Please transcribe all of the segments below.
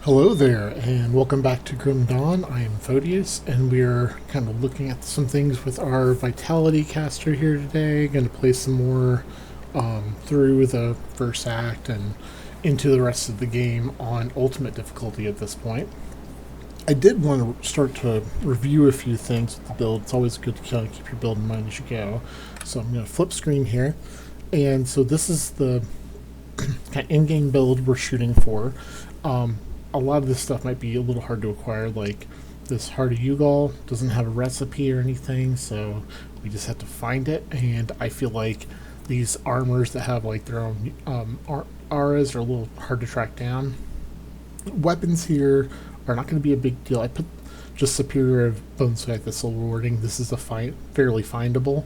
Hello there, and welcome back to Grim Dawn. I am Thodius, and we're kind of looking at some things with our Vitality caster here today. Going to play some more through the first act and into the rest of the game on Ultimate difficulty at this point. I did want to start to review a few things with the build. It's always good to kind of keep your build in mind as you go. So I'm going to flip screen here, and so this is the kind of in-game build we're shooting for. A lot of this stuff might be a little hard to acquire, like this Heart of Yugal doesn't have a recipe or anything, so we just have to find it. And I feel like these armors that have like their own auras are a little hard to track down. Weapons here are not going to be a big deal. I put just Superior Boneswag the Soul Warding. This is fairly findable,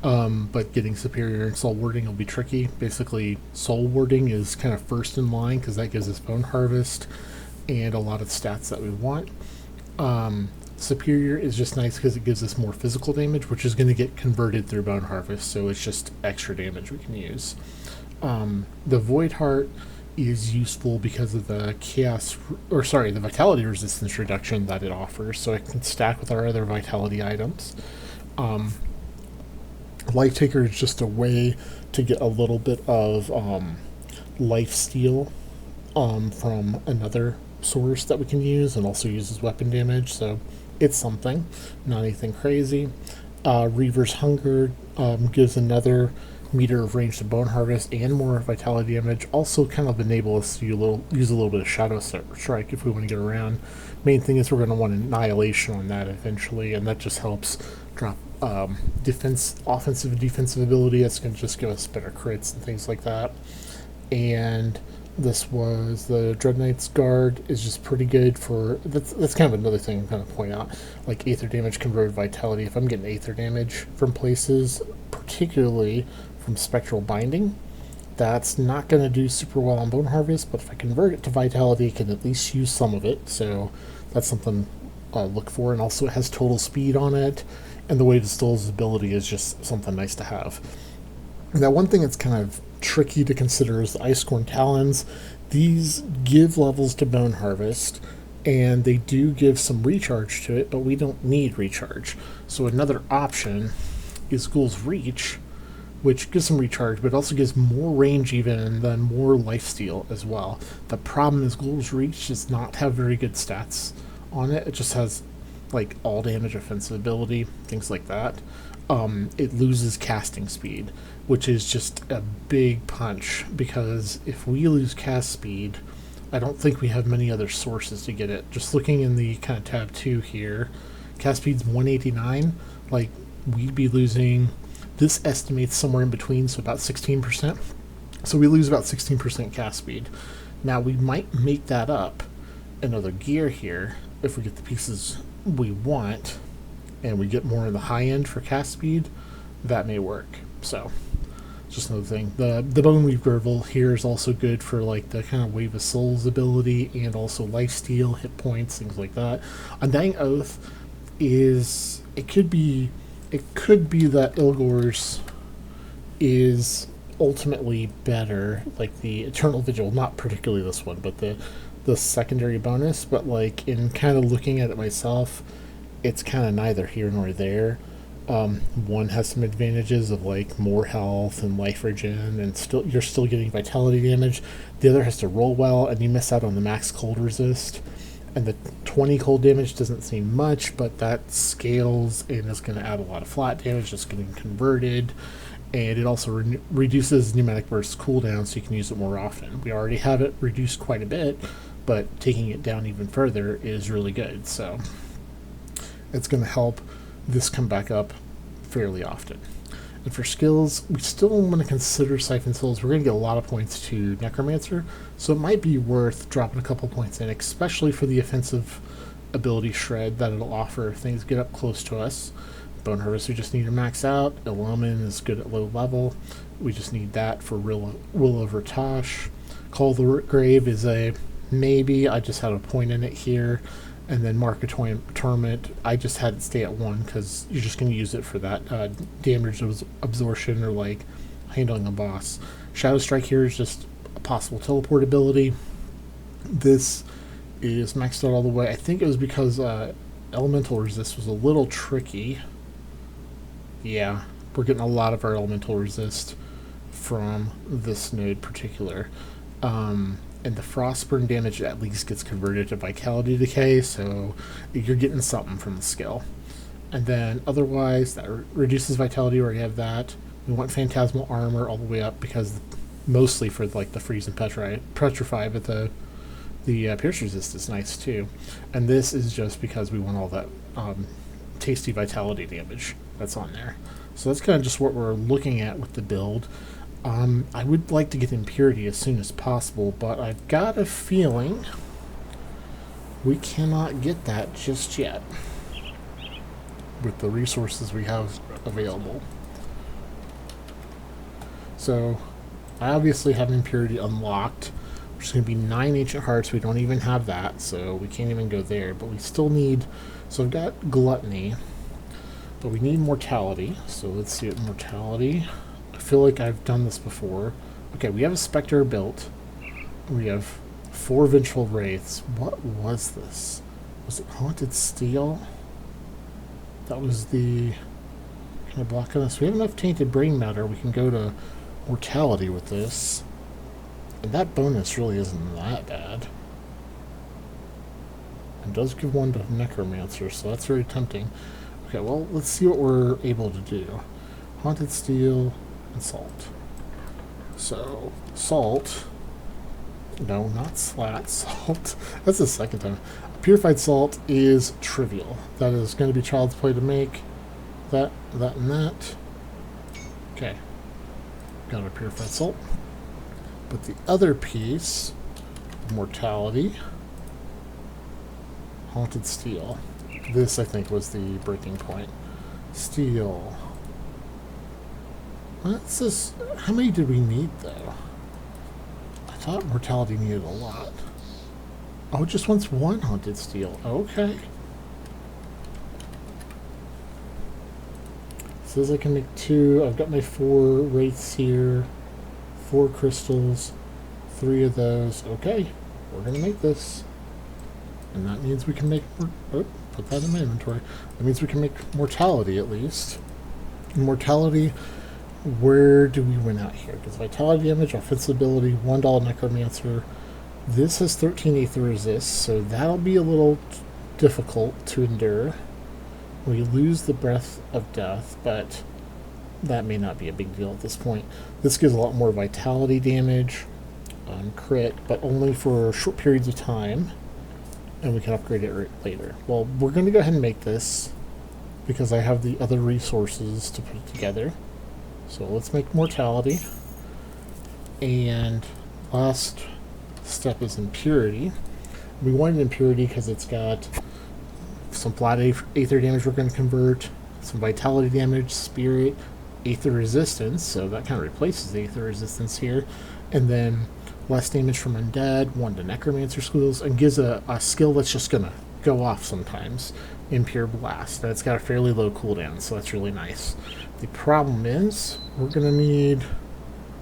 but getting Superior and Soul Warding will be tricky. Basically, Soul Warding is kind of first in line because that gives us Bone Harvest and a lot of stats that we want. Superior is just nice because it gives us more physical damage, which is going to get converted through Bone Harvest, so it's just extra damage we can use. The Void Heart is useful because of the the Vitality resistance reduction that it offers, so it can stack with our other Vitality items. Life Taker is just a way to get a little bit of life steal from another source that we can use, and also uses weapon damage, so it's something, not anything crazy. Reaver's Hunger gives another meter of range to Bone Harvest and more Vitality damage, also kind of enable us to use a little bit of Shadow Strike if we want to get around. Main thing is we're going to want Annihilation on that eventually, and that just helps drop offensive and defensive ability. That's going to just give us better crits and things like that. And this was the Dread Knight's Guard is just pretty good for that's kind of another thing I'm going to point out, like Aether damage converted Vitality. If I'm getting Aether damage from places, particularly from Spectral Binding, that's not going to do super well on Bone Harvest, but if I convert it to Vitality, I can at least use some of it, so that's something I'll look for. And also it has total speed on it, and the way it distills ability is just something nice to have. Now, one thing that's kind of tricky to consider is the Icecorn Talons. These give levels to Bone Harvest, and they do give some recharge to it, but we don't need recharge. So another option is Ghoul's Reach, which gives some recharge, but also gives more range even, and then more lifesteal as well. The problem is Ghoul's Reach does not have very good stats on it. It just has like all damage, offensive ability, things like that. It loses casting speed, which is just a big punch, because if we lose cast speed, I don't think we have many other sources to get it. Just looking in the kind of tab 2 here, cast speed's 189, like we'd be losing, this estimates somewhere in between, so about 16%. So we lose about 16% cast speed. Now we might make that up in other gear here if we get the pieces we want, and we get more in the high end for cast speed. That may work. So just another thing. The Boneweave Girdle here is also good for like the kind of Wave of Souls ability, and also lifesteal, hit points, things like that. Undying Oath is it could be that Ilgor's is ultimately better, like the Eternal Vigil, not particularly this one, but the secondary bonus. But like in kind of looking at it myself, it's kind of neither here nor there. One has some advantages of like more health and life regen, and you're still getting Vitality damage. The other has to roll well, and you miss out on the max cold resist. And the 20 cold damage doesn't seem much, but that scales and is going to add a lot of flat damage just getting converted. And it also reduces Pneumatic Burst's cooldown, so you can use it more often. We already have it reduced quite a bit, but taking it down even further is really good. So it's going to help this come back up fairly often. And for skills, we still want to consider Siphon Souls. We're going to get a lot of points to Necromancer, so it might be worth dropping a couple points in, especially for the offensive ability Shred that it'll offer if things get up close to us. Bone Harvest, we just need to max out. Illumin is good at low level. We just need that for Will Over Tosh. Call of the Grave is a maybe. I just had a point in it here. And then Mark of Torment, I just had it stay at 1 because you're just going to use it for that damage absorption or like handling a boss. Shadow Strike here is just a possible teleport ability. This is maxed out all the way. I think it was because elemental resist was a little tricky. Yeah, we're getting a lot of our elemental resist from this node particular. And the frostburn damage at least gets converted to vitality decay, so you're getting something from the skill. And then otherwise, that reduces vitality where you have that. We want phantasmal armor all the way up because mostly for like the freeze and petrify, but the pierce resist is nice too. And this is just because we want all that tasty vitality damage that's on there. So that's kind of just what we're looking at with the build. I would like to get impurity as soon as possible, but I've got a feeling we cannot get that just yet with the resources we have available. So I obviously have impurity unlocked, which is going to be 9 ancient hearts. We don't even have that, so we can't even go there, but we still need, so I've got gluttony, but we need mortality. So let's see what mortality. I feel like I've done this before. Okay, we have a specter built. We have 4 vengeful wraiths. What was this? Was it haunted steel? That was the kind of blocking us. We have enough tainted brain matter. We can go to mortality with this. And that bonus really isn't that bad. It does give one to necromancer, so that's very tempting. Okay, well, let's see what we're able to do. Haunted steel and salt. So, salt. No, not slat. Salt. That's the second time. Purified salt is trivial. That is going to be child's play to make. That, and that. Okay. Got our purified salt. But the other piece, mortality, haunted steel. This, I think, was the breaking point. Steel. What's this? How many did we need, though? I thought mortality needed a lot. Oh, it just wants 1 haunted steel. Okay. It says I can make 2. I've got my 4 wraiths here. 4 crystals. 3 of those. Okay. We're going to make this. And that means we can make... Oh, put that in my inventory. That means we can make mortality, at least. Mortality... Where do we win out here? Because vitality damage, offensive ability, $1 necromancer. This has 13 aether resist, so that'll be a little difficult to endure. We lose the breath of death, but that may not be a big deal at this point. This gives a lot more vitality damage on crit, but only for short periods of time, and we can upgrade it later. Well, we're going to go ahead and make this because I have the other resources to put together. So let's make mortality. And last step is impurity. We wanted impurity because it's got some flat aether damage we're going to convert, some vitality damage, spirit, aether resistance, so that kind of replaces the aether resistance here, and then less damage from undead, 1 to necromancer skills, and gives a skill that's just going to go off sometimes. Impure Blast. And it's got a fairly low cooldown, so that's really nice. The problem is, we're going to need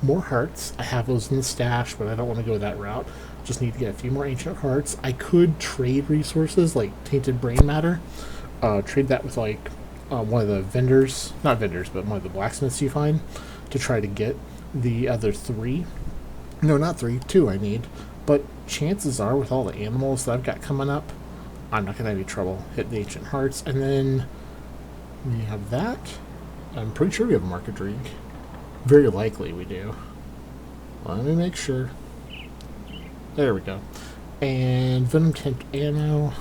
more hearts. I have those in the stash, but I don't want to go that route. Just need to get a few more ancient hearts. I could trade resources, like tainted brain matter. Trade that with, like, one of the vendors. Not vendors, but one of the blacksmiths you find. To try to get the other 3. No, not 3. 2 I need. But chances are, with all the animals that I've got coming up, I'm not going to have any trouble hitting the ancient hearts. And then we have that. I'm pretty sure we have a market rig. Very likely we do. Let me make sure. There we go. And venom tipped ammo.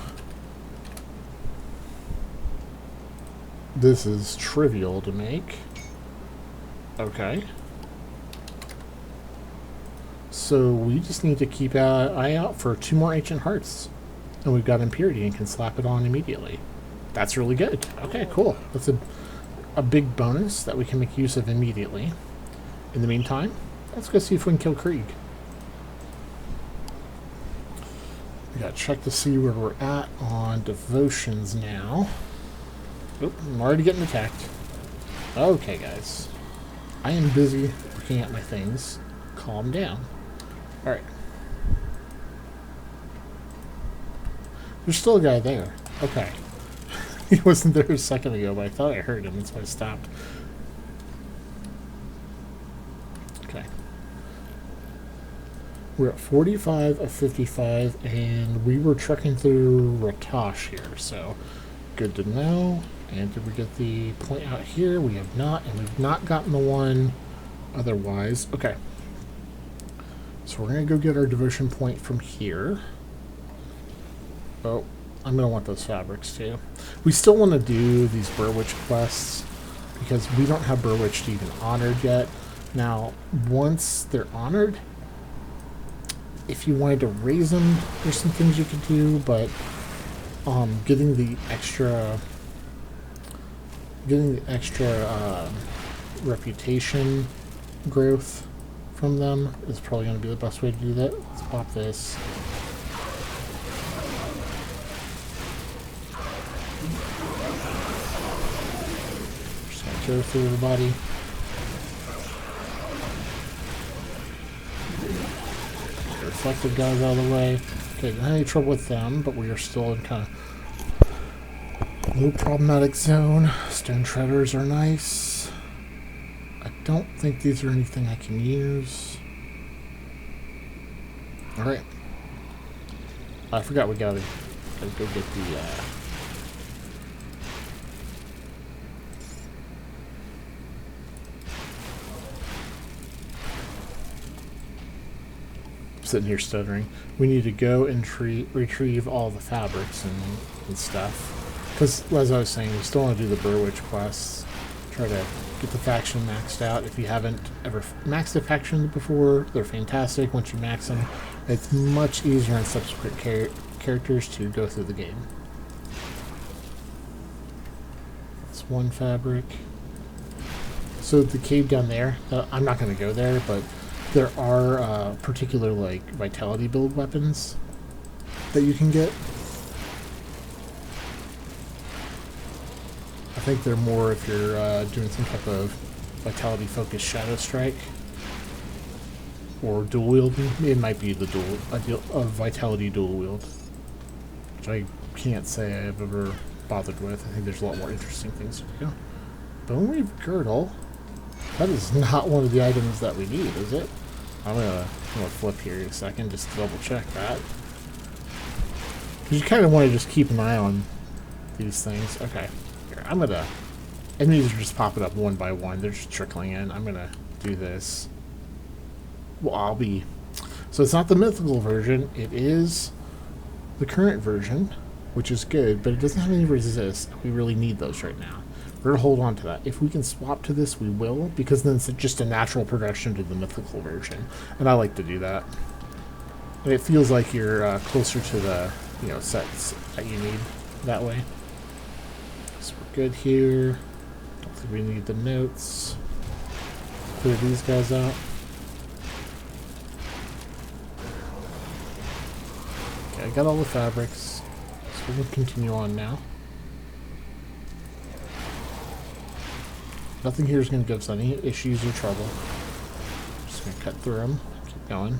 This is trivial to make. Okay. So we just need to keep an eye out for 2 more ancient hearts. And we've got impurity and can slap it on immediately. That's really good. Okay, cool. That's a big bonus that we can make use of immediately. In the meantime, let's go see if we can kill Krieg. We gotta check to see where we're at on devotions now. Oop, I'm already getting attacked. Okay, guys. I am busy looking at my things. Calm down. Alright. There's still a guy there. Okay. He wasn't there a second ago, but I thought I heard him. That's why I stopped. Okay. We're at 45 of 55, and we were trekking through Ratosh here, so good to know. And did we get the point out here? We have not, and we've not gotten the one otherwise. Okay. So we're going to go get our devotion point from here. Oh, I'm going to want those fabrics too. We still want to do these Burwitch quests because we don't have Burwitch even honored yet. Now, once they're honored, if you wanted to raise them, there's some things you could do, but getting the extra reputation growth from them is probably going to be the best way to do that. Let's pop this. Just going to go through everybody. The reflective guys out of the way. Okay, don't have any trouble with them, but we are still in kind of low problematic zone. Stone treaders are nice. I don't think these are anything I can use. Alright. I forgot we gotta go get the sitting here stuttering. We need to go and retrieve all the fabrics and stuff. Because, as I was saying, we still want to do the Burwitch quests. Try to get the faction maxed out. If you haven't ever maxed a faction before, they're fantastic. Once you max them, it's much easier on subsequent characters to go through the game. That's one fabric. So the cave down there, I'm not going to go there, but there are particular like vitality build weapons that you can get. I think they're more if you're doing some type of vitality focused shadow strike or dual wielding. It might be the vitality dual wield, which I can't say I've ever bothered with. I think there's a lot more interesting things to do. Bone Reef Girdle. That is not one of the items that we need, is it? I'm gonna flip here in a second just to double check that. Because you kind of want to just keep an eye on these things. Okay. Here, I'm gonna... Enemies are just popping up one by one. They're just trickling in. I'm gonna do this. Well, I'll be... So it's not the mythical version. It is the current version, which is good, but it doesn't have any resist. We really need those right now. We're going to hold on to that. If we can swap to this, we will, because then it's just a natural progression to the mythical version. And I like to do that. And it feels like you're closer to the sets that you need that way. So we're good here. Don't think we need the notes. Clear these guys out. Okay, I got all the fabrics. So we'll continue on now. Nothing here is going to give us any issues or trouble. Just going to cut through them. Keep going.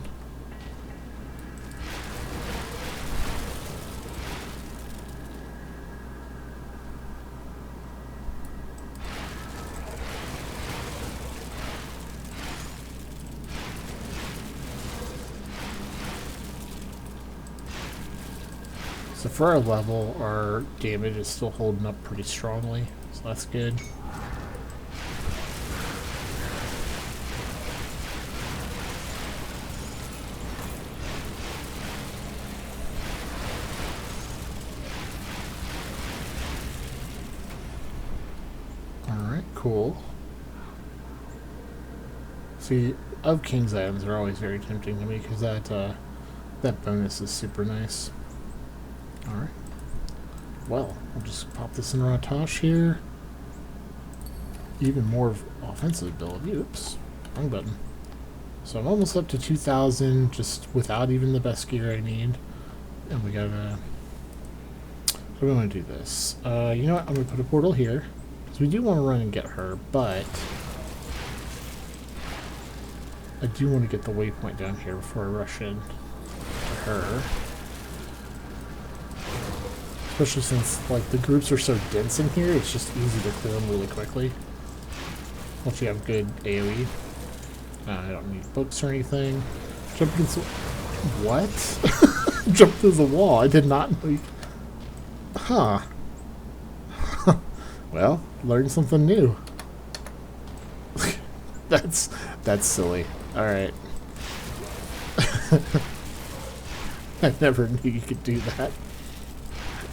So for our level, our damage is still holding up pretty strongly. So that's good. Cool. See, of King's items are always very tempting to me because that bonus is super nice. Alright. Well, we'll just pop this in Ratosh here. Even more offensive ability. Oops. Wrong button. So I'm almost up to 2,000 just without even the best gear I need. And we gotta... So we want to do this. You know what? I'm going to put a portal here. So we do want to run and get her, but I do want to get the waypoint down here before I rush in to her. Especially since like the groups are so dense in here, it's just easy to clear them really quickly. Once you have good AoE. I don't need books or anything. Jump against the... What? Jump through the wall. I did not know you... Huh. Well, learned something new. That's silly. Alright. I never knew you could do that.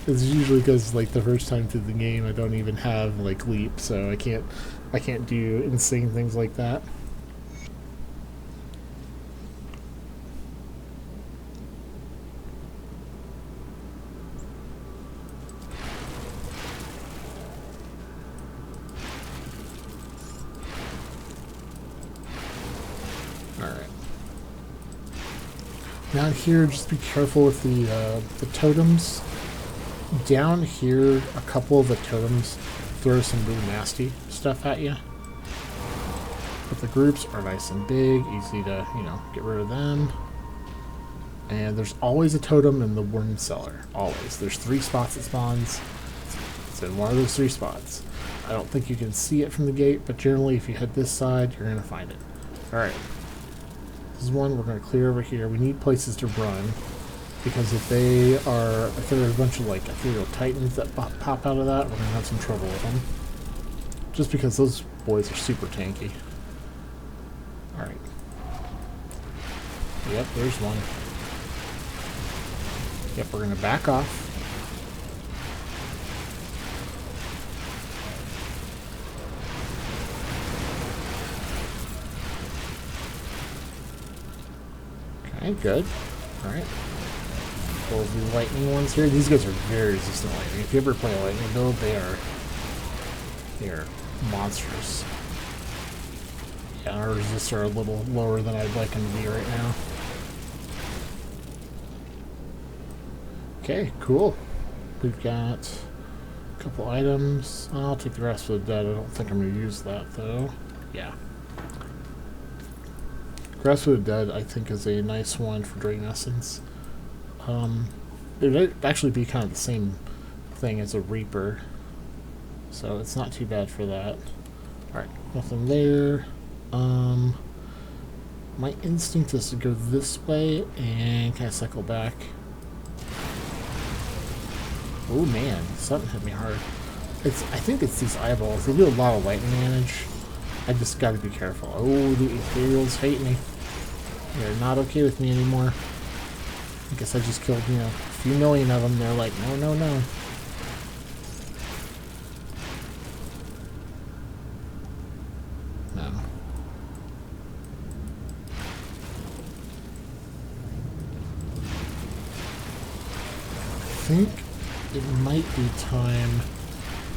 It's usually because like the first time through the game I don't even have like leap, so I can't do insane things like that. Down here, just be careful with the totems. Down here, a couple of the totems throw some really nasty stuff at you. But the groups are nice and big, easy to, you know, get rid of them. And there's always a totem in the Warden cellar. Always. There's 3 spots it spawns. It's in one of those 3 spots. I don't think you can see it from the gate, but generally if you head this side, you're going to find it. Alright. This is one we're going to clear over here. We need places to run, because if there are a bunch of like ethereal titans that pop out of that, we're going to have some trouble with them. Just because those boys are super tanky. Alright. Yep, there's one. Yep, we're going to back off. Okay, good. Alright. Pull the lightning ones here. These guys are very resistant to lightning. If you ever play a lightning build, they are monstrous. Yeah, our resists are a little lower than I'd like them to be right now. Okay, cool. We've got a couple items. I'll take the rest of the dead. I don't think I'm going to use that, though. Yeah. Grasp of the Dead, I think, is a nice one for Drain Essence. It would actually be kind of the same thing as a Reaper, so it's not too bad for that. Alright, nothing there. My instinct is to go this way and kind of cycle back. Oh man, something hit me hard. I think it's these eyeballs. They do a lot of lightning damage. I just gotta be careful. Oh, the ethereals hate me. They're not okay with me anymore. I guess I just killed, you know, a few million of them. They're like, no, no, no. No. I think it might be time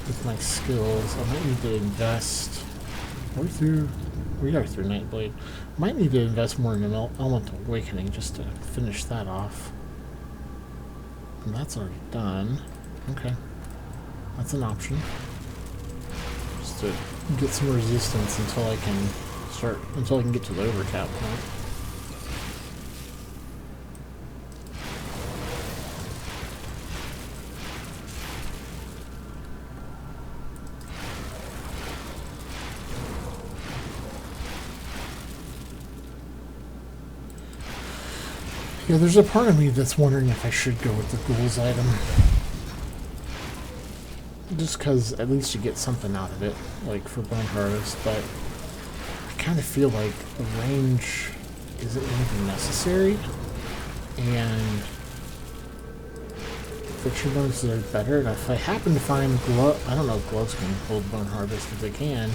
with my skills. I might need to invest. We are through Nightblade. Might need to invest more in Elemental Awakening just to finish that off. And that's already done. Okay. That's an option. Just to get some resistance until I can get to the overcap point. Yeah, there's a part of me that's wondering if I should go with the ghouls item. Just because at least you get something out of it, like for Bone Harvest, but I kind of feel like the range isn't even necessary, and friction bonuses are better, and if I happen to find I don't know if gloves can hold Bone Harvest. If they can,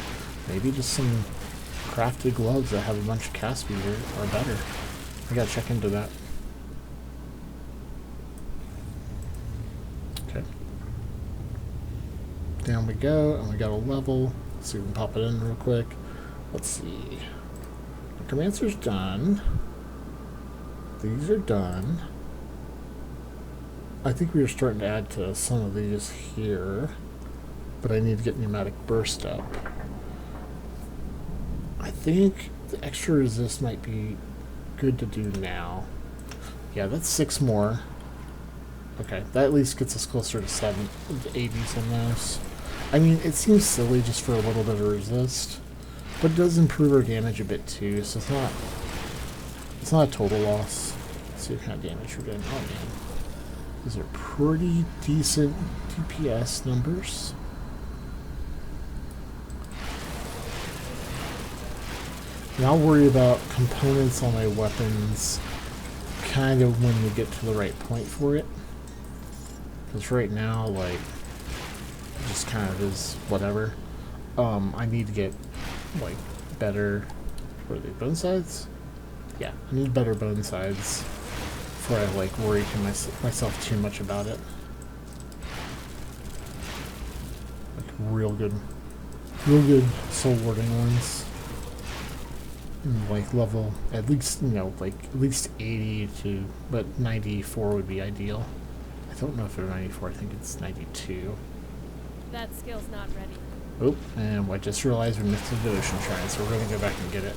maybe just some crafted gloves that have a bunch of cast speed are better. I gotta check into that. Down we go, and we got a level. Let's see if we can pop it in real quick. Let's see. Necromancer's done. These are done. I think we are starting to add to some of these here, but I need to get Pneumatic Burst up. I think the extra resist might be good to do now. Yeah, that's 6 more. Okay, that at least gets us closer to 80s on those. I mean, it seems silly just for a little bit of resist, but it does improve our damage a bit too, so it's not a total loss. Let's see what kind of damage we're doing. Oh man. These are pretty decent DPS numbers. And I'll worry about components on my weapons kind of when we get to the right point for it. Because right now, like, it just kind of is whatever. I need to get, like, better... What are they, bone sides? Yeah, I need better bone sides before I, like, worry to myself too much about it. Like, real good soul warding ones. Like level at least, you know, like at least 80 to, but 94 would be ideal. I don't know if they're 94, I think it's 92. That skill's not ready. Oh, and I just realized we missed the devotion shrine, so we're gonna go back and get it.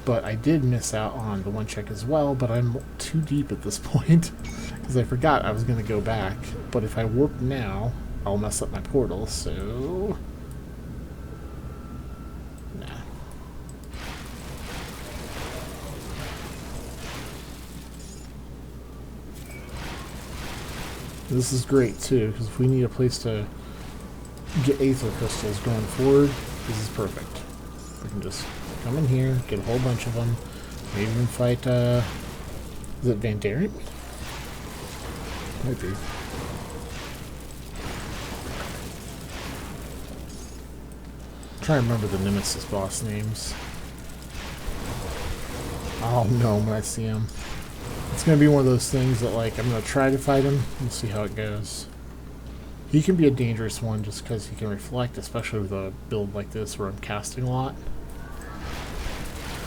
But I did miss out on the one check as well, but I'm too deep at this point because I forgot I was gonna go back. But if I warp now, I'll mess up my portal, so this is great too, because if we need a place to get Aether Crystals going forward, this is perfect. We can just come in here, get a whole bunch of them, maybe even fight, is it Vandarian? Might be. I'm trying to remember the Nemesis boss names. I'll know when I see him. It's going to be one of those things that, like, I'm going to try to fight him and see how it goes. He can be a dangerous one just because he can reflect, especially with a build like this where I'm casting a lot.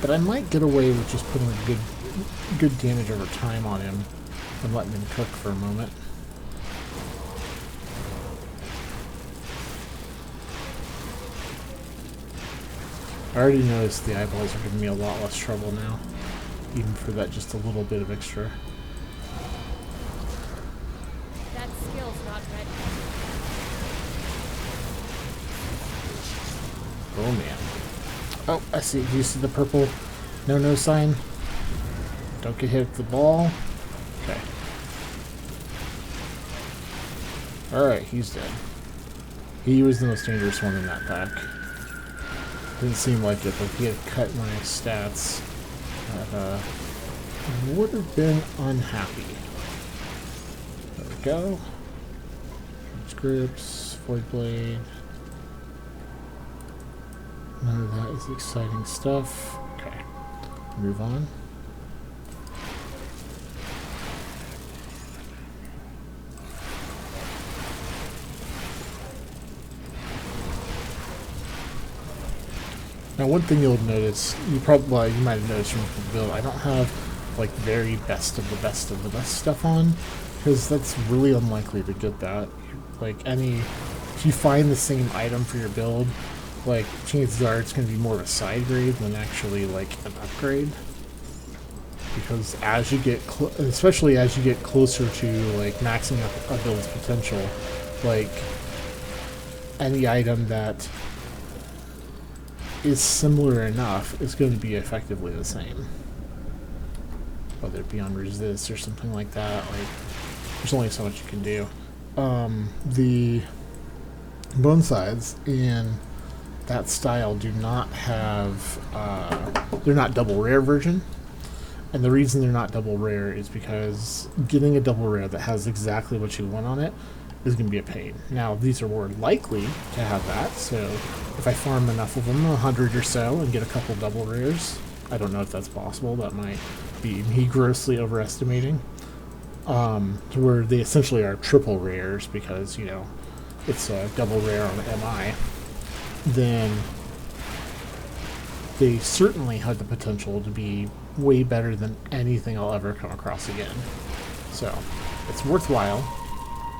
But I might get away with just putting good damage over time on him and letting him cook for a moment. I already noticed the eyeballs are giving me a lot less trouble now. Even for that just a little bit of extra. That skill's not ready. Oh man. Oh, I see. Do you see the purple no sign? Don't get hit with the ball. Okay. Alright, he's dead. He was the most dangerous one in that pack. Didn't seem like it, but if he had cut my stats, that would have been unhappy. There we go. Grips, Void Blade. None of that is exciting stuff. Okay. Move on. Now, one thing you'll notice, you might have noticed from the build, I don't have like very best of the best stuff on, because that's really unlikely to get that. Like if you find the same item for your build, like chances are it's going to be more of a side grade than actually like an upgrade. Because as you get, especially as you get closer to like maxing up a build's potential, like any item that is similar enough is going to be effectively the same. Whether it be on resist or something like that, like there's only so much you can do. The bone sides in that style do not have, they're not double rare version. And the reason they're not double rare is because getting a double rare that has exactly what you want on it is going to be a pain. Now, these are more likely to have that, so if I farm enough of them, 100 or so, and get a couple double rares, I don't know if that's possible, that might be me grossly overestimating, to where they essentially are triple rares because, you know, it's a double rare on MI, then they certainly have the potential to be way better than anything I'll ever come across again. So, it's worthwhile,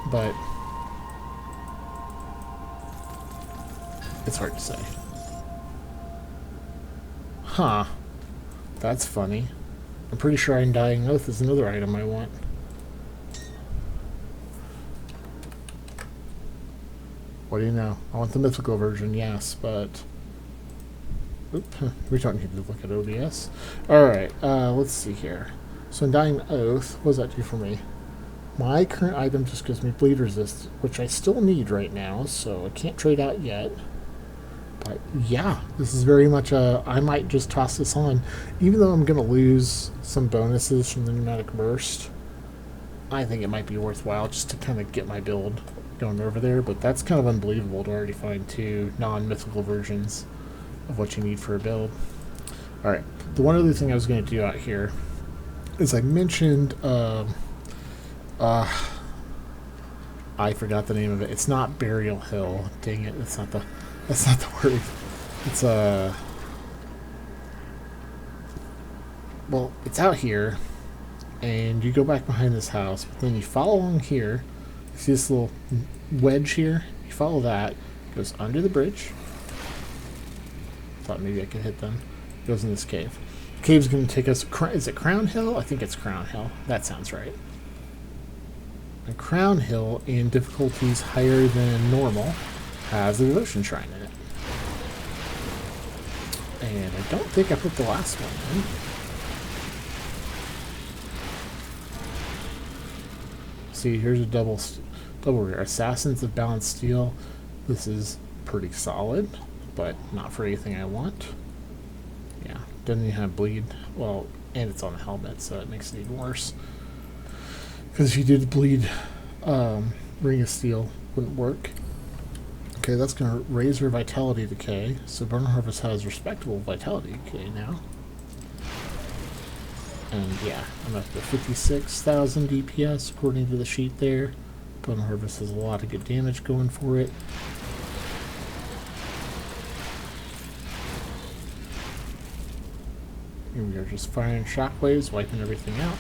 but it's hard to say. Huh. That's funny. I'm pretty sure Undying Oath is another item I want. What do you know? I want the mythical version, yes, but... Oop, we don't need to look at OBS. Alright, let's see here. So Undying Oath, what does that do for me? My current item just gives me bleed resist, which I still need right now, so I can't trade out yet. But yeah, this is very much I might just toss this on. Even though I'm going to lose some bonuses from the Pneumatic Burst, I think it might be worthwhile just to kind of get my build going over there. But that's kind of unbelievable to already find 2 non-mythical versions of what you need for a build. Alright, the one other thing I was going to do out here is I mentioned, I forgot the name of it. It's not Burial Hill. Dang it, that's not the word. It's well, it's out here, and you go back behind this house, but then you follow along here. You see this little wedge here? You follow that, it goes under the bridge. Thought maybe I could hit them. It goes in this cave. The cave's going to take us... Is it Crown Hill? I think it's Crown Hill. That sounds right. And Crown Hill, in difficulties higher than normal, has the Devotion Shrine in it. And I don't think I put the last one in. See, here's a double rare. Assassins of Balanced Steel. This is pretty solid, but not for anything I want. Yeah, doesn't even have bleed. Well, and it's on a helmet, so it makes it even worse. Because if you did bleed, Ring of Steel wouldn't work. Okay, that's going to raise her Vitality Decay. So Burning Harvest has respectable Vitality Decay now. And yeah, I'm up to 56,000 DPS according to the sheet there. Burning Harvest has a lot of good damage going for it. And we are just firing shockwaves, wiping everything out.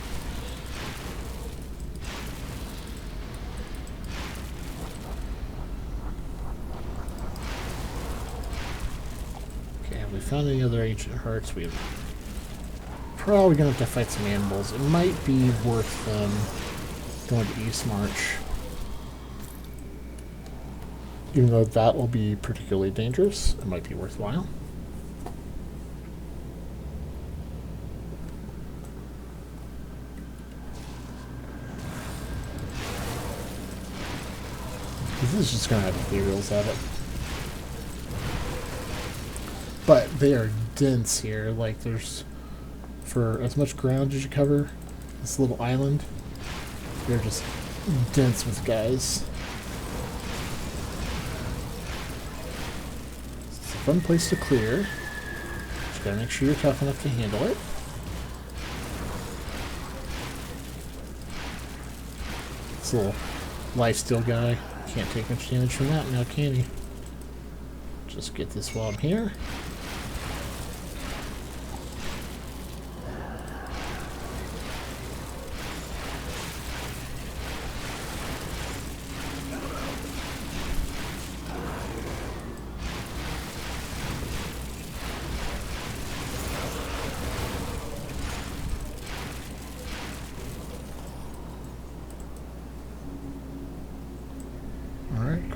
Okay, have we found any other Ancient Hearts? We're probably going to have to fight some animals. It might be worth going to East Marsh. Even though that will be particularly dangerous, it might be worthwhile. This is just going to have ethereals at it. But they are dense here. Like, there's... For as much ground as you cover, this little island, they're just dense with guys. It's a fun place to clear. Just gotta make sure you're tough enough to handle it. This little lifesteal guy can't take much damage from that now, can he? Just get this while I'm here.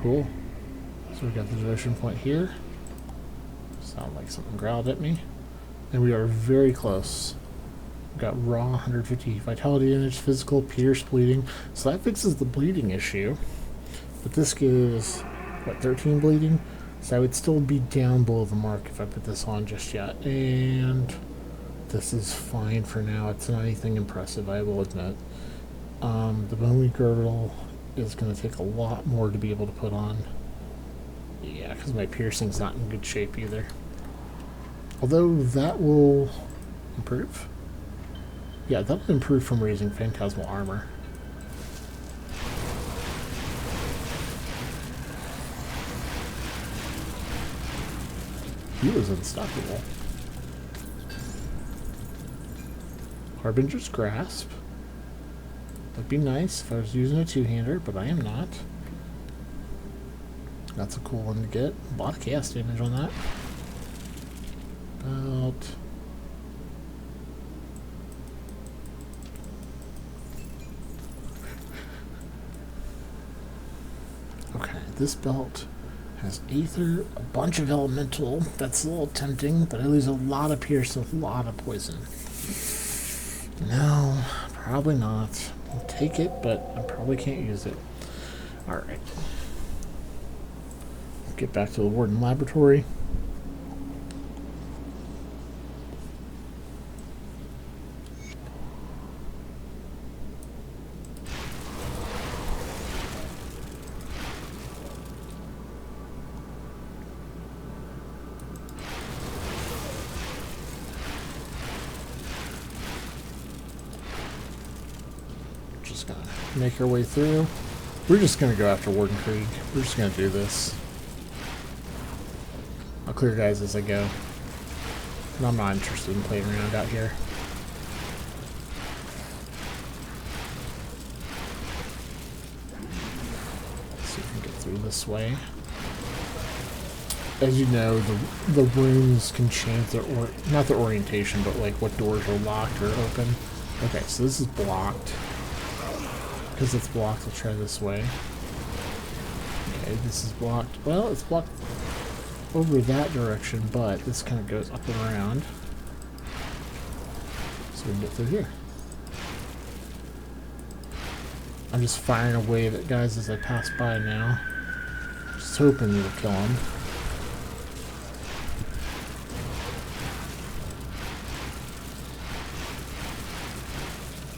Cool. So we got the devotion point here. Sound like something growled at me. And we are very close. We've got raw 150 vitality damage, physical, pierce, bleeding. So that fixes the bleeding issue. But this gives, what, 13 bleeding? So I would still be down below the mark if I put this on just yet. And this is fine for now. It's not anything impressive, I will admit. The bony girdle is going to take a lot more to be able to put on. Yeah, because my piercing's not in good shape either. Although that will improve. Yeah, that will improve from raising phantasmal armor. He was unstoppable. Harbinger's Grasp. That'd be nice if I was using a two-hander, but I am not. That's a cool one to get. A lot of chaos damage on that. About... Okay, this belt Has Aether, a bunch of Elemental. That's a little tempting, but I lose a lot of Pierce and a lot of Poison. No, probably not. I'll take it, but I probably can't use it. Alright. Get back to the Warden Laboratory. Just gonna make our way through. We're just gonna go after Warden Krieg. We're just gonna do this. I'll clear guys as I go. And I'm not interested in playing around out here. Let's see if we can get through this way. As you know, the rooms can change their not their orientation, but like what doors are locked or open. Okay, so this is blocked. Because it's blocked, I'll try this way. Okay, this is blocked. Well, it's blocked over that direction, but this kind of goes up and around. So we can get through here. I'm just firing away at guys as I pass by now. Just hoping it'll kill them.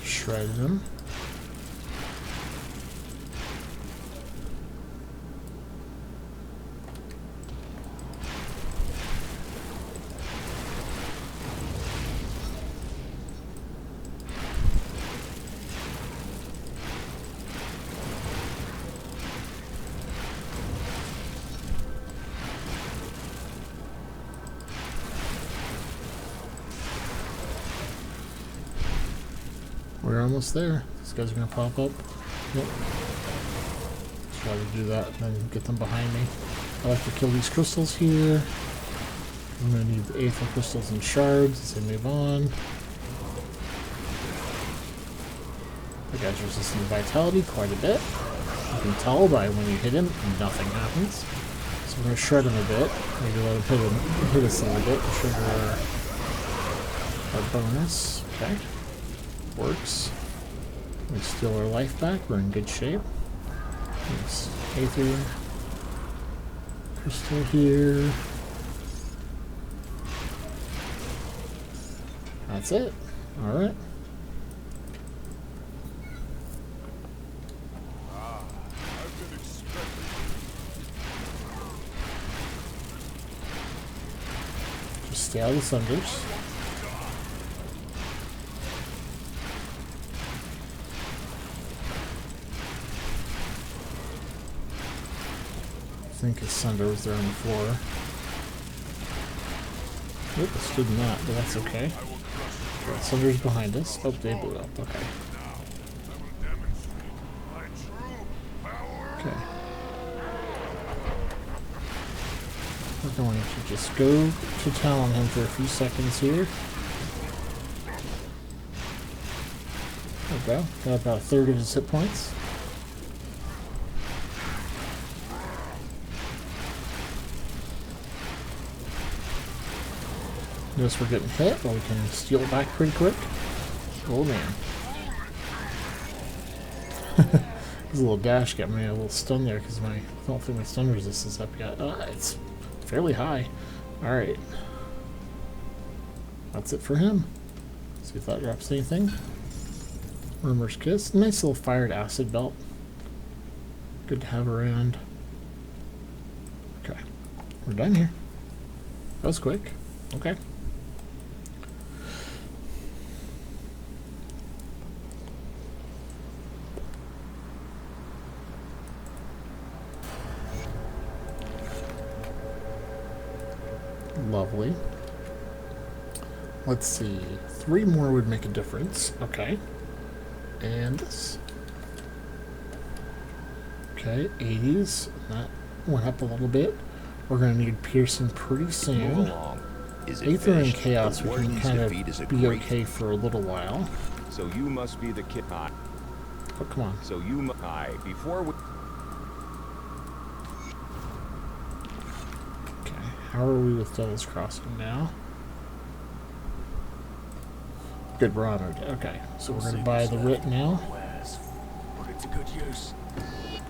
Shredded them. We're almost there. These guys are gonna pop up. Yep. Try to do that and then get them behind me. I like to kill these crystals here. I'm gonna need the Aether crystals and shards as they move on. The guy's resisting vitality quite a bit. You can tell by when you hit him, nothing happens. So we're gonna shred him a bit. Maybe let him hit us a little bit to trigger our bonus. Okay. Works. We steal our life back. We're in good shape. Nice. Aether. Crystal here. That's it. Alright. Just stay out of the thunders. I think his Sunder was there on the floor. Oop, I stood in that, but that's okay. Okay, Sunder's behind us. Oh, they blew up. Okay. Okay. We're going to just go to town on him for a few seconds here. There we go. Got about a third of his hit points. Notice we're getting hit, but we can steal it back pretty quick. Oh man. This little dash got me a little stun there because I don't think my stun resistance is up yet. It's fairly high. Alright. That's it for him. See if that drops anything. Murmur's Kiss. Nice little fired acid belt. Good to have around. Okay. We're done here. That was quick. Okay. Lovely. Let's see. 3 more would make a difference. Okay. And this. Okay, 80s. That went up a little bit. We're going to need piercing pretty soon. Aether and Chaos we can kind of be okay for a little while. So you must be the kid. Oh, come on. So you before we How are we with Devil's Crossing now? Good, we're on it. Okay, so we're going to buy the writ now. Put it to good use.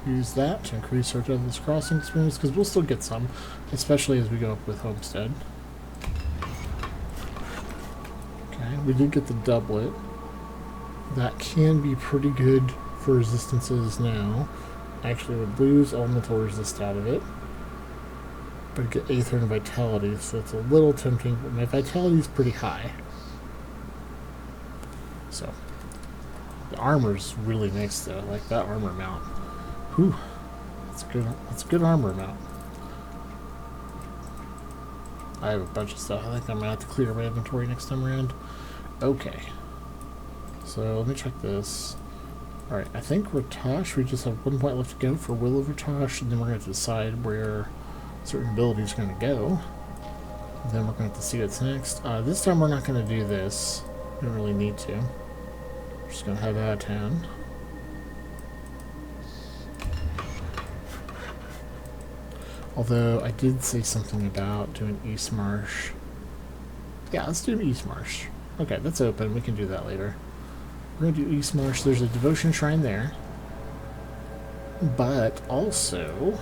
Use that to increase our Devil's Crossing experience, because we'll still get some, especially as we go up with Homestead. Okay, we did get the doublet. That can be pretty good for resistances now. Actually, would lose elemental resist out of it. But I get Aether and Vitality, so it's a little tempting, but my Vitality is pretty high. So, the armor's really nice though. I like that armor mount. Whew, that's good. That's a good armor mount. I have a bunch of stuff. I think I'm gonna have to clear my inventory next time around. Okay. So let me check this. Alright, I think Ratosh, we just have 1 point left to go for Will of Ratosh, and then we're going to decide where certain abilities are going to go. And then we're going to have to see what's next. This time we're not going to do this. We don't really need to. We're just going to head out of town. Although, I did say something about doing East Marsh. Yeah, let's do East Marsh. Okay, that's open. We can do that later. We're going to do East Marsh. There's a devotion shrine there. But also,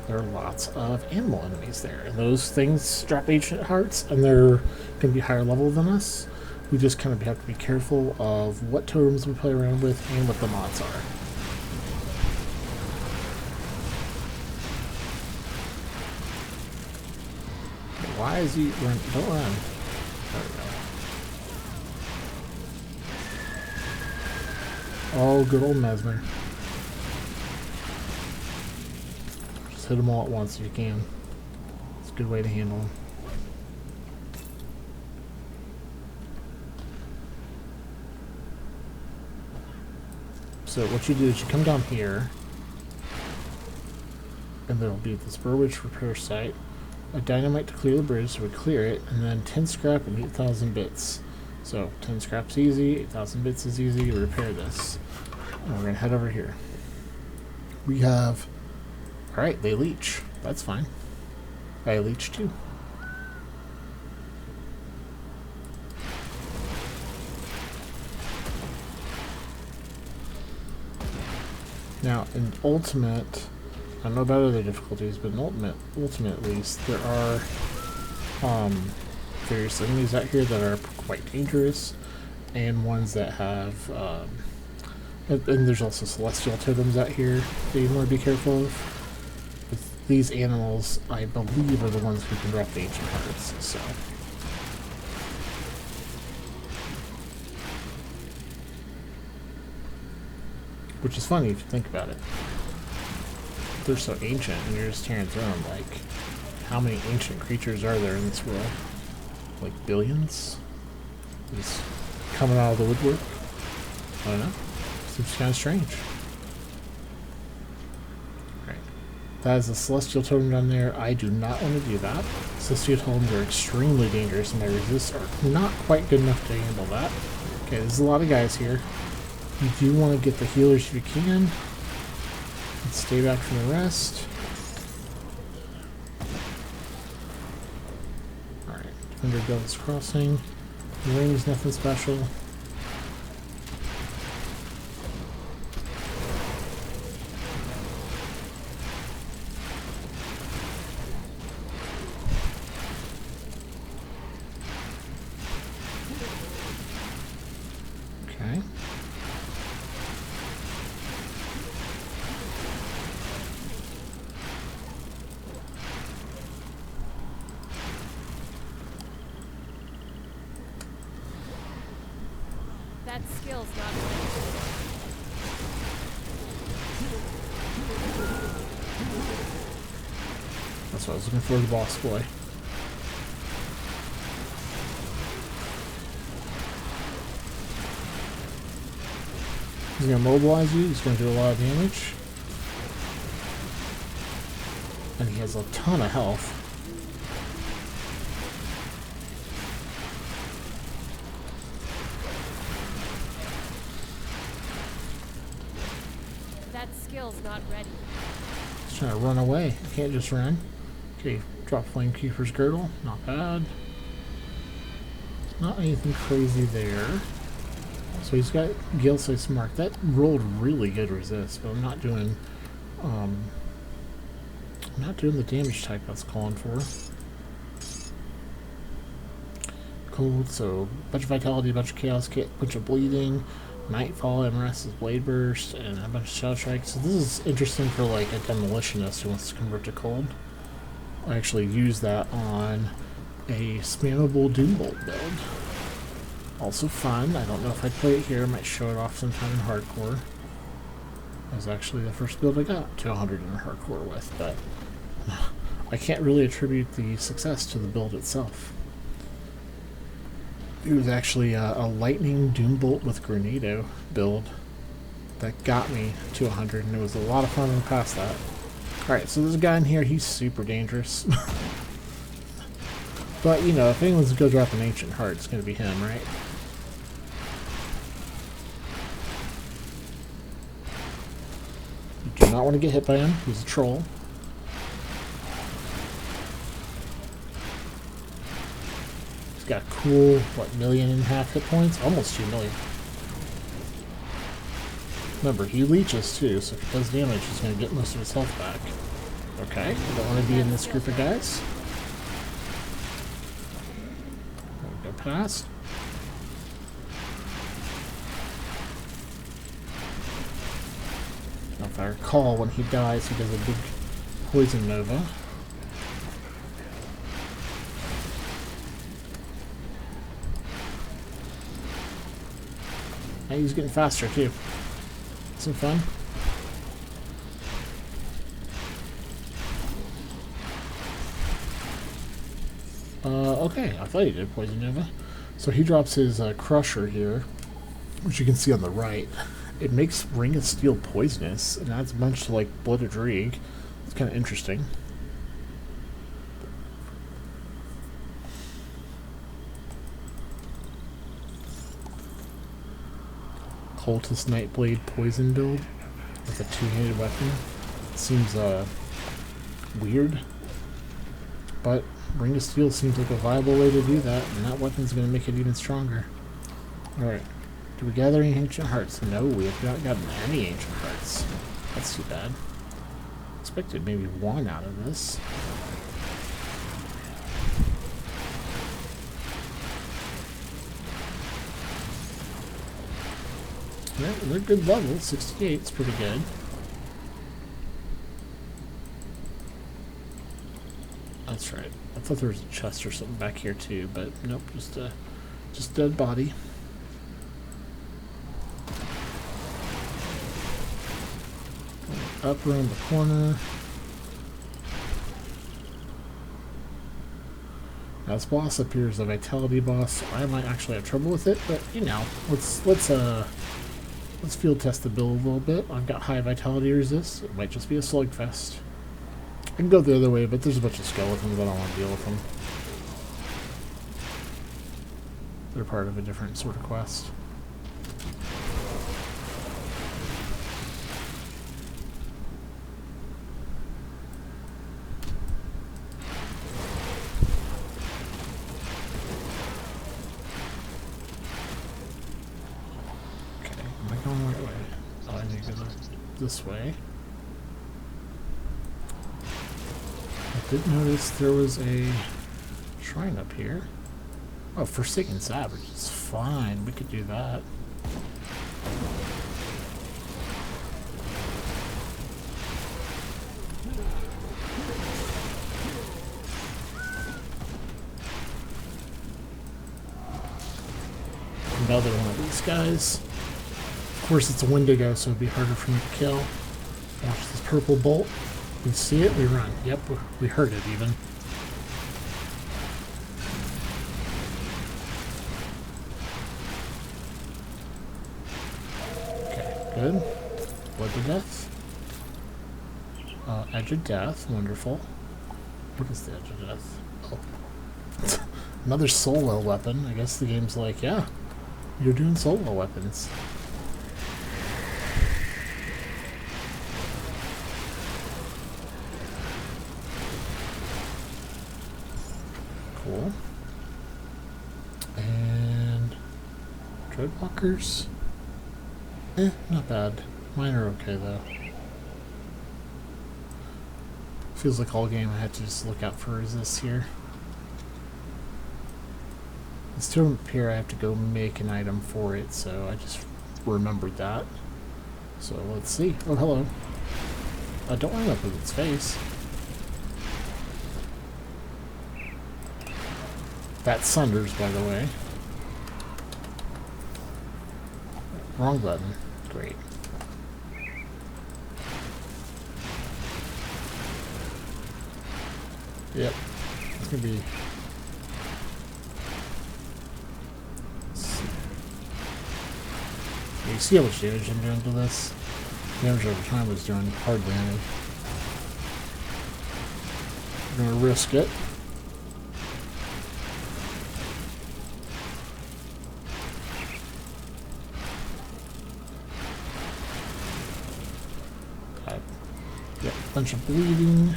there are lots of animal enemies there. And those things drop ancient hearts, and they're going to be higher level than us. We just kind of have to be careful of what totems we play around with and what the mods are. Why is he run? Don't run. There we go. Oh, good old Mesmer. Just hit them all at once if you can. It's a good way to handle them. So what you do is you come down here, and there'll be this Burwich repair site. A dynamite to clear the bridge, so we clear it, and then 10 scrap and 8,000 bits. So 10 scrap's easy, 8,000 bits is easy, we repair this. And we're gonna head over here. We have, alright, they leech. That's fine. I leech too. Now, in Ultimate, I don't know about other difficulties, but in Ultimate at least, there are various enemies out here that are quite dangerous, and ones that have, and there's also celestial totems out here that you want to be careful of. With these animals, I believe, are the ones who can drop the ancient hearts, so. Which is funny if you think about it. They're so ancient, and you're just tearing through them. Like, how many ancient creatures are there in this world? Like billions? Just coming out of the woodwork? I don't know. Seems kind of strange. Right. That is a celestial totem down there. I do not want to do that. Celestial totems are extremely dangerous, and my resists are not quite good enough to handle that. Okay, there's a lot of guys here. You do want to get the healers if you can. And stay back from the rest. Alright, Defender Devil's Crossing. The ring is nothing special. Okay. That skill's not ready. That's what I was looking for, the boss boy. He's going to mobilize you, he's going to do a lot of damage. And he has a ton of health. That skill's not ready. He's trying to run away. You can't just run. Okay, Drop Flamekeeper's Girdle, not bad. Not anything crazy there. So he's got Gale Size Mark. That rolled really good resist, but I'm not doing the damage type that's calling for. Cold, so bunch of vitality, bunch of chaos, bunch of bleeding, nightfall, MRS's blade burst, and a bunch of shadow strikes. So this is interesting for like a demolitionist who wants to convert to cold. I actually use that on a spammable Doombolt build. Also fun. I don't know if I'd play it here. I might show it off sometime in hardcore. It was actually the first build I got to 100 in hardcore with, but I can't really attribute the success to the build itself. It was actually a lightning Doombolt with Grenado build that got me to 100, and it was a lot of fun past that. Alright, so there's a guy in here, he's super dangerous. But, you know, if anyone's going to drop an Ancient Heart, it's going to be him, right? You do not want to get hit by him, he's a troll. He's got cool, what, 1.5 million hit points? Almost 2 million. Remember, he leeches too, so if he does damage, he's going to get most of his health back. Okay, I don't want to be in this group of guys. Go past. Now, if I recall, when he dies, he does a big poison nova. Hey, he's getting faster too. Some fun. Okay, I thought he did Poison Nova. So he drops his Crusher here, which you can see on the right. It makes Ring of Steel poisonous, and adds a bunch to, like, Blooded Krieg. It's kind of interesting. Cultist Nightblade Poison build with a two-handed weapon. Seems weird, but Ring of Steel seems like a viable way to do that, and that weapon's going to make it even stronger. Alright, do we gather any Ancient Hearts? No, we have not gotten any Ancient Hearts. That's too bad. Expected maybe one out of this. They're good level, 68 is pretty good. That's right. I thought there was a chest or something back here too, but nope, just dead body. Up around the corner. Now this boss appears a vitality boss, so I might actually have trouble with it, but you know, let's field test the build a little bit. I've got high vitality resist. It might just be a slugfest. I can go the other way, but there's a bunch of skeletons. I don't want to deal with them. They're part of a different sort of quest. Okay, am I going the right way? Oh, I need to go this way. I did notice there was a shrine up here. Oh, Forsaken Savage. It's fine. We could do that. Another one of these guys. Of course, it's a Wendigo, so it'd be harder for me to kill. Watch this purple bolt. We see it, we run. Yep, we heard it even. Okay, good. Blood to Death. Edge of Death, wonderful. What is the Edge of Death? Oh. Another solo weapon. I guess the game's like, yeah, you're doing solo weapons. Cool. And Dreadwalkers? Not bad. Mine are okay though. Feels like all game I had to just look out for resists here. It still doesn't appear I have to go make an item for it, so I just remembered that. So let's see. Oh, hello. Don't run up with its face. That sunders, by the way. Wrong button. Great. Yep. It's gonna be... You see how much damage I'm doing to this? Damage over time was doing hardly any. We're gonna risk it. Yep, bunch of bleeding.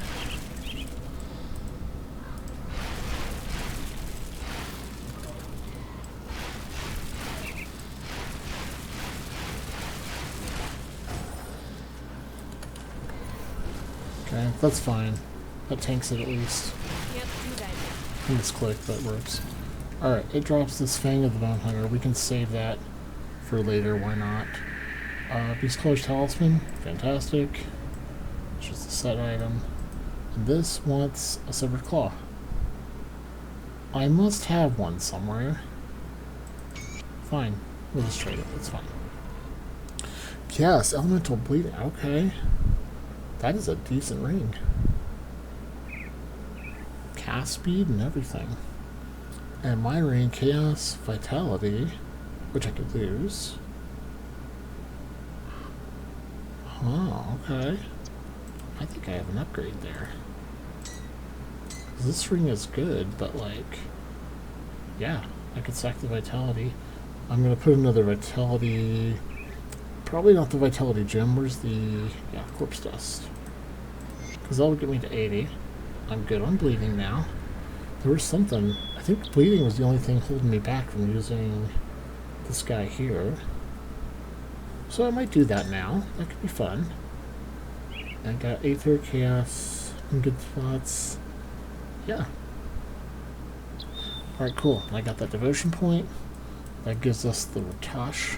Okay, that's fine. That tanks it at least. Can't do that yet. I misclick, but it works. Alright, it drops this Fang of the Bone Hunter. We can save that for later, why not? Beast Color's Talisman, fantastic. It's just a set item. And this wants a Severed Claw. I must have one somewhere. Fine, we'll just trade it, that's fine. Yes, Elemental Bleeding, okay. That is a decent ring. Cast speed and everything. And my ring, Chaos Vitality, which I could lose. Oh, okay. I think I have an upgrade there. This ring is good, but like, yeah, I could sack the Vitality. I'm gonna put another Vitality. Probably not the Vitality Gem. Where's the Corpse Dust? Because that'll get me to 80. I'm good on bleeding now. There was something. I think bleeding was the only thing holding me back from using this guy here. So I might do that now. That could be fun. I got Aether, Chaos, in good spots. Yeah. Alright, cool. I got that Devotion point. That gives us the Ratash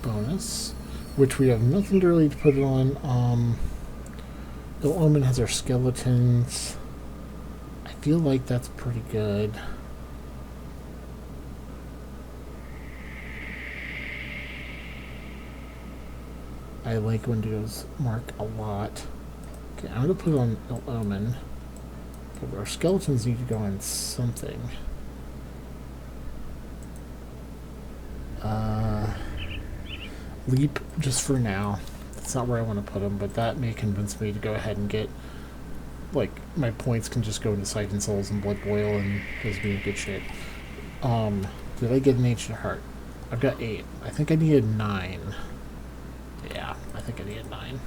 bonus, which we have nothing really to put it on. The Omen has our skeletons. I feel like that's pretty good. I like Wendigos Mark a lot. Okay, I'm gonna put it on El Omen. But our skeletons need to go on something. Leap just for now. That's not where I want to put them, but that may convince me to go ahead and get, like, my points can just go into Sight and Souls and Blood Boil and just be in good shape. Did I get an Ancient Heart? I've got 8. I think I needed 9. Yeah, I think I needed 9.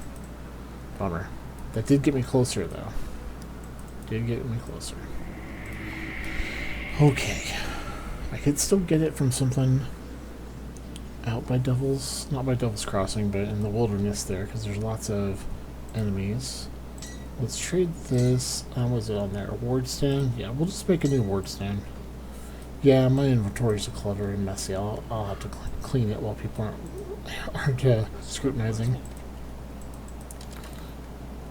Bummer. That did get me closer, though. Did get me closer. Okay. I could still get it from something out by Devil's, not by Devil's Crossing, but in the wilderness there, because there's lots of enemies. Let's trade this. Was it on there? A ward stand? Yeah, we'll just make a new ward stand. Yeah, my inventory's a cluttered and messy. I'll have to clean it while people aren't scrutinizing.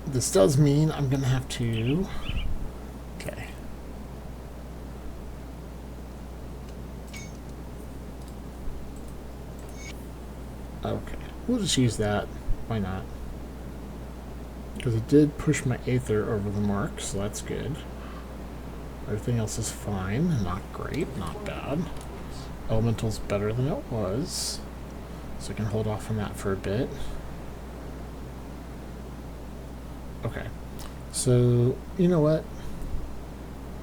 This does mean I'm gonna have to. Okay. Okay, we'll just use that. Why not? Because it did push my Aether over the mark, so that's good. Everything else is fine. Not great, not bad. Elemental's better than it was, so I can hold off on that for a bit. Okay, so you know what?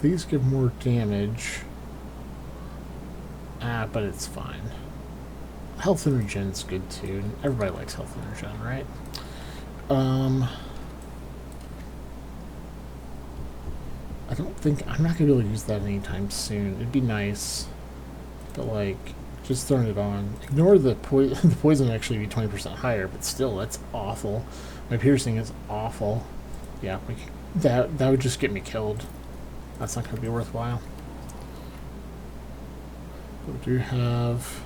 These give more damage. But it's fine. Health and regen's good too. Everybody likes health and regen, right? I I'm not gonna be able to use that anytime soon. It'd be nice, but like, just throwing it on. Ignore the the poison actually be 20% higher, but still, that's awful. My piercing is awful. Yeah, that would just get me killed. That's not gonna be worthwhile. We do have.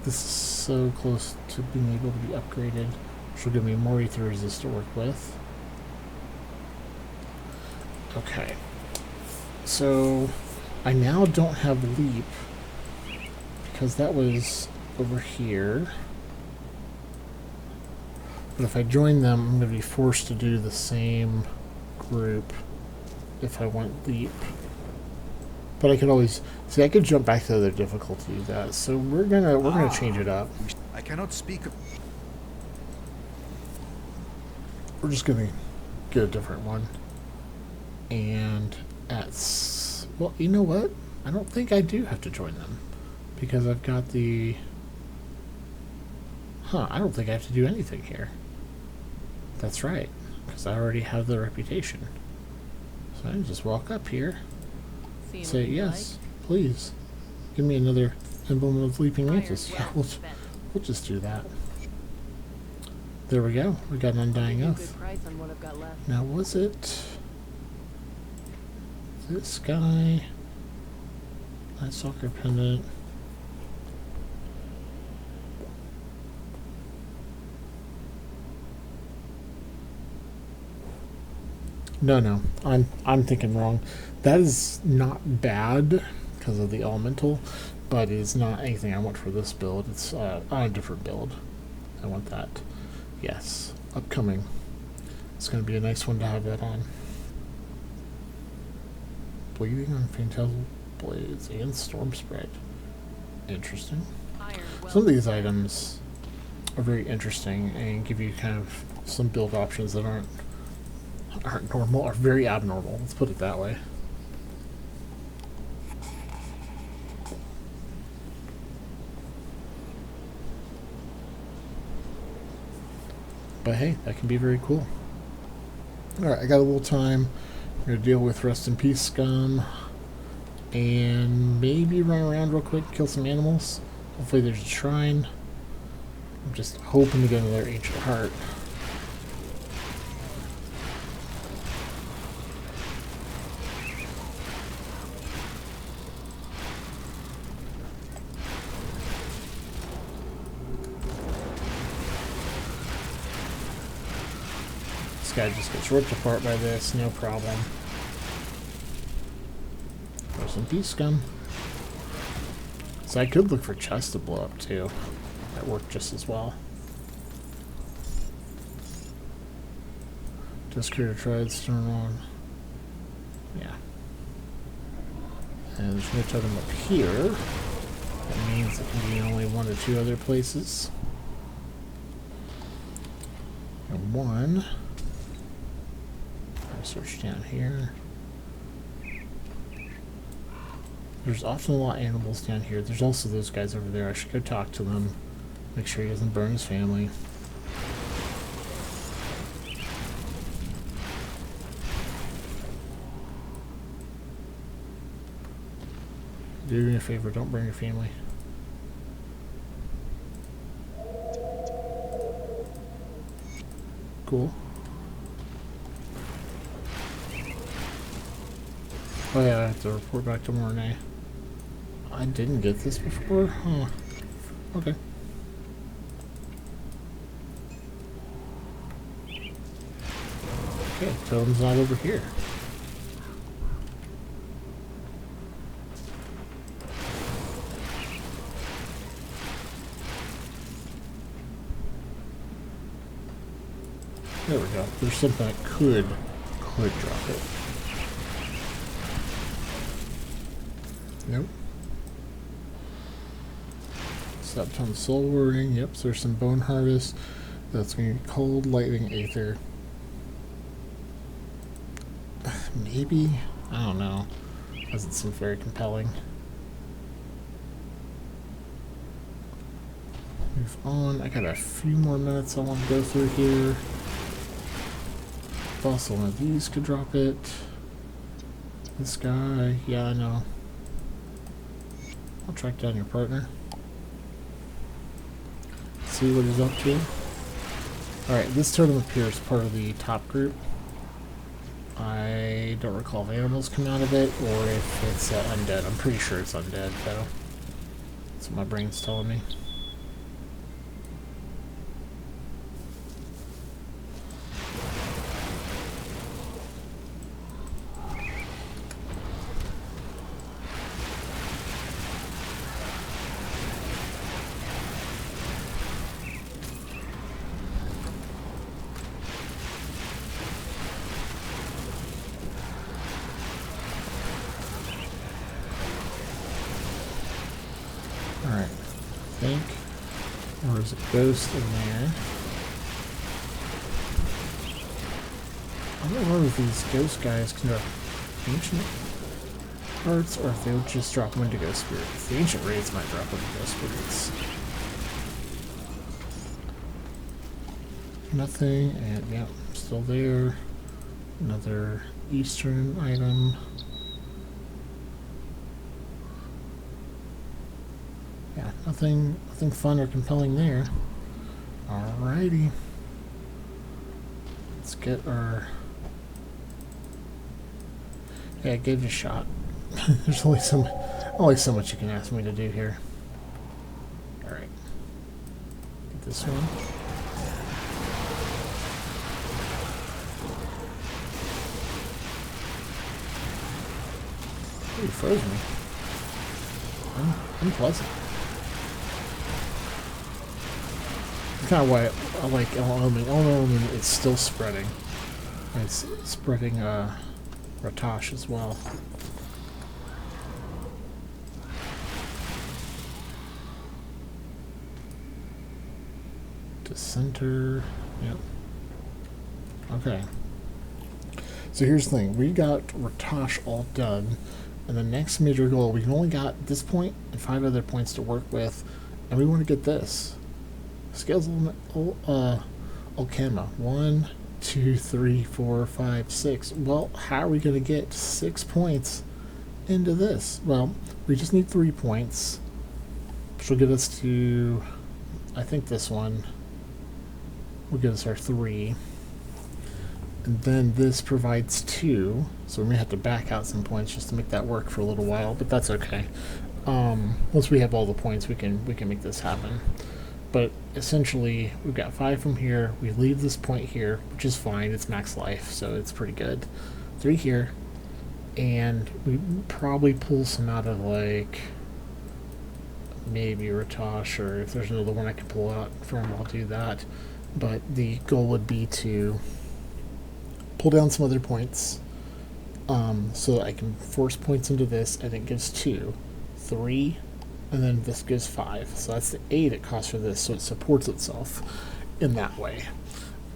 This is so close to being able to be upgraded, which will give me more ether resist to work with. Okay. So, I now don't have leap, because that was over here. But if I join them, I'm going to be forced to do the same group if I want leap. But I could always see I could jump back to the other difficulty to do that. So we're gonna change it up. I cannot speak of... We're just gonna get a different one. And well, you know what? I don't think I do have to join them because I've got the. I don't think I have to do anything here. That's right, because I already have the reputation. So I can just walk up here. Say yes, please. Give me another emblem of leaping mantis. Yeah, we'll just do that. There we go. We got an undying oath. Now was it this guy? That soccer pendant. No, I'm thinking wrong. That is not bad because of the elemental, but it is not anything I want for this build. It's on a different build. I want that. Yes, upcoming. It's going to be a nice one to have that on. Bleeding on Phantasmal Blades and Storm Spread. Interesting. Some of these items are very interesting and give you kind of some build options that aren't normal, or very abnormal. Let's put it that way. But hey, that can be very cool. Alright, I got a little time. I'm going to deal with Rest in Peace Scum. And maybe run around real quick, kill some animals. Hopefully there's a shrine. I'm just hoping to get another Ancient Heart. Guy just gets ripped apart by this, no problem. There's some beast scum. So I could look for chests to blow up too. That worked just as well. Just create a tried turn on. Yeah. And there's no totem up here. That means it can be only one or two other places. And one. Search down here. There's often a lot of animals down here. There's also those guys over there. I should go talk to them. Make sure he doesn't burn his family. Do me a favor, don't burn your family. Cool. Oh yeah, I have to report back to Mornay. I didn't get this before? Huh. Okay. Okay, totem's not over here. There we go. There's something that could drop it. Nope. Septon Soul Warding. Yep, so there's some Bone Harvest. That's going to be Cold Lightning Aether. Maybe? I don't know. Doesn't seem very compelling. Move on. I got a few more minutes I want to go through here. also one of these could drop it. This guy, yeah, I know. I'll track down your partner. See what he's up to. Alright, this totem appears part of the top group. I don't recall if animals come out of it or if it's undead. I'm pretty sure it's undead, though. That's what my brain's telling me. Alright, I think there's a ghost in there. I don't know if these ghost guys can drop ancient arts or if they would just drop Wendigo spirits. The ancient raids might drop Wendigo spirits. Nothing, and yeah, still there. Another eastern item. Yeah, nothing fun or compelling there. Alrighty. Let's get our... Yeah, I gave it a shot. There's only so much you can ask me to do here. Alright. Get this one. Oh, you froze me. Unpleasant. That's kind of why I like Eloming. Eloming is still spreading. And it's spreading Ratosh as well. To center. Yep. Okay. So here's the thing. We got Ratosh all done. And the next major goal, we've only got this point and 5 other points to work with. And we want to get this. Scales Alchema. 1, 2, 3, 4, 5, 6. Well, how are we going to get 6 points into this? Well, we just need 3 points, which will get us to, I think this one will get us our 3. And then this provides 2, so we may have to back out some points just to make that work for a little while, but that's okay. Once we have all the points, we can make this happen. But essentially, we've got 5 from here. We leave this point here, which is fine. It's max life, so it's pretty good. 3 here, and we probably pull some out of like maybe Ratosh, or if there's another one I can pull out from, I'll do that. But the goal would be to pull down some other points, so I can force points into this, and it gives 2, 3, and then this gives 5. So that's the 8 it costs for this, so it supports itself in that way.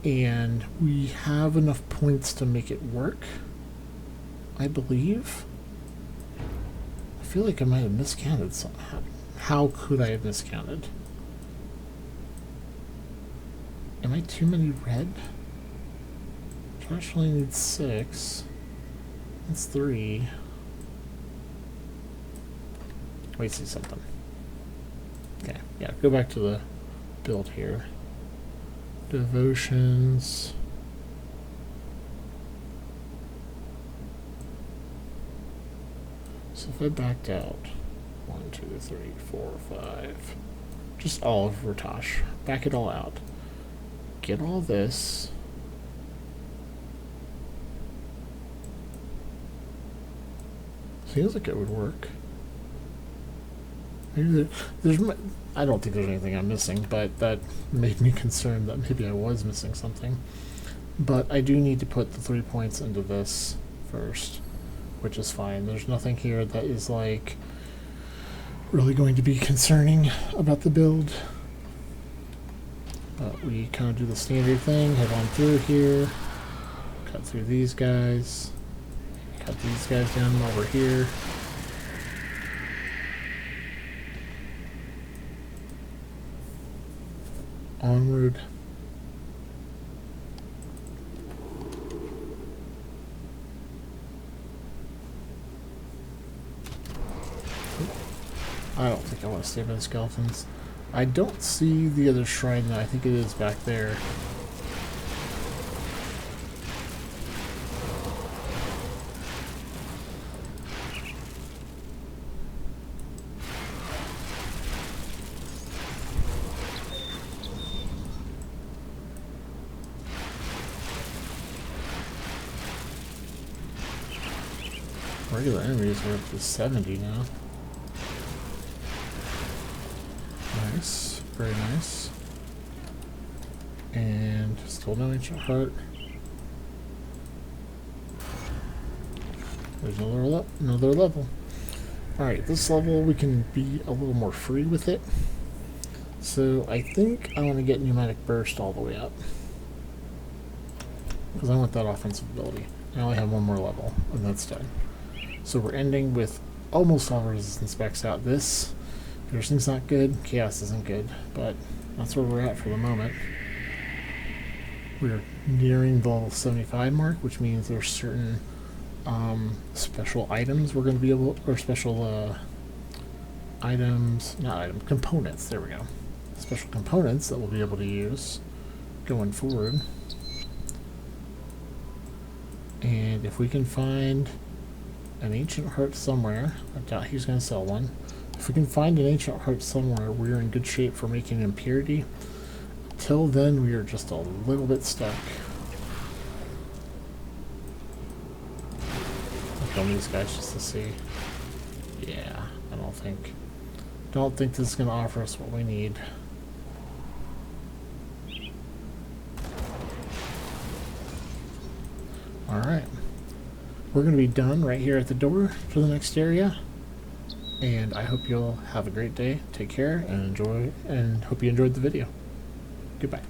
And we have enough points to make it work, I believe. I feel like I might have miscounted somehow. How could I have miscounted? Am I too many red? Actually needs 6. That's 3. Wait, see something. Okay, yeah, go back to the build here. Devotions. So if I backed out 1, 2, 3, 4, 5, just all of Ratosh, back it all out. Get all this. Seems like it would work. Maybe I don't think there's anything I'm missing, but that made me concerned that maybe I was missing something. But I do need to put the 3 points into this first, which is fine. There's nothing here that is like really going to be concerning about the build. But we kind of do the standard thing, head on through here, cut through these guys. Cut these guys down while we're here. Onward. want to stay by the skeletons. I don't see the other shrine though. I think it is back there. Regular enemies are up to 70 now. Nice, very nice. And still no ancient heart. There's another level. Alright, this level we can be a little more free with it. So I think I want to get pneumatic burst all the way up. Because I want that offensive ability. I only have one more level, and that's done. So we're ending with almost all resistance specs out. This piercing's not good, chaos isn't good, but that's where we're at for the moment. We're nearing the level 75 mark, which means there's certain special items we're going to be able, or special components, there we go. Special components that we'll be able to use going forward. And if we can find an ancient heart somewhere, I doubt he's going to sell one. If we can find an ancient heart somewhere, we're in good shape for making impurity. Till then, we are just a little bit stuck. I'll kill these guys just to see. Yeah, I don't think this is going to offer us what we need. Alright. We're going to be done right here at the door for the next area. And I hope you'll have a great day. Take care and enjoy, and hope you enjoyed the video. Goodbye.